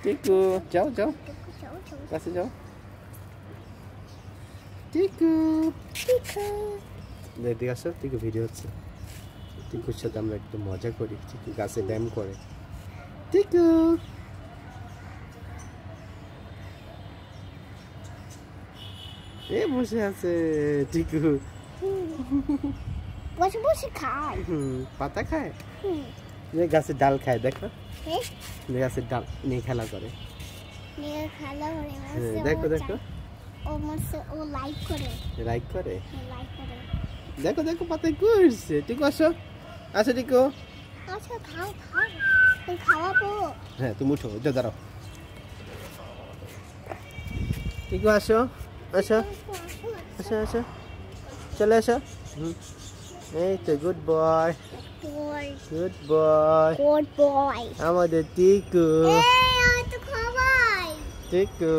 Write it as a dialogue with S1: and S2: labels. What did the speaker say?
S1: টিকু যাও যাও কাছে যাও টিকু দেখতে আসো টিকু ভিডিও হচ্ছে টিকুর সাথে আমরা একটু মজা করি টিকু গাছে ড্যাম করে টিকু এ বসে আছে টিকু
S2: বসে বসে খায়
S1: পাতা খায় যে গাছের ডাল খায় দেখো গাছের ডাল নিয়ে খেলা করে দেখো দেখো
S2: ও লাইক করে
S1: দেখো দেখো পাতায় ঘুরছে টিকু আসো আসো টিকু
S2: আচ্ছা খাও খাওয়াবো
S1: হ্যাঁ তুমি উঠো এটা দাঁড়াও টিকু আসো আসো আসো আসো চলে আসো এই তো গুড বয় আমাদের টিকু
S2: তো খাওয়াই
S1: টিকু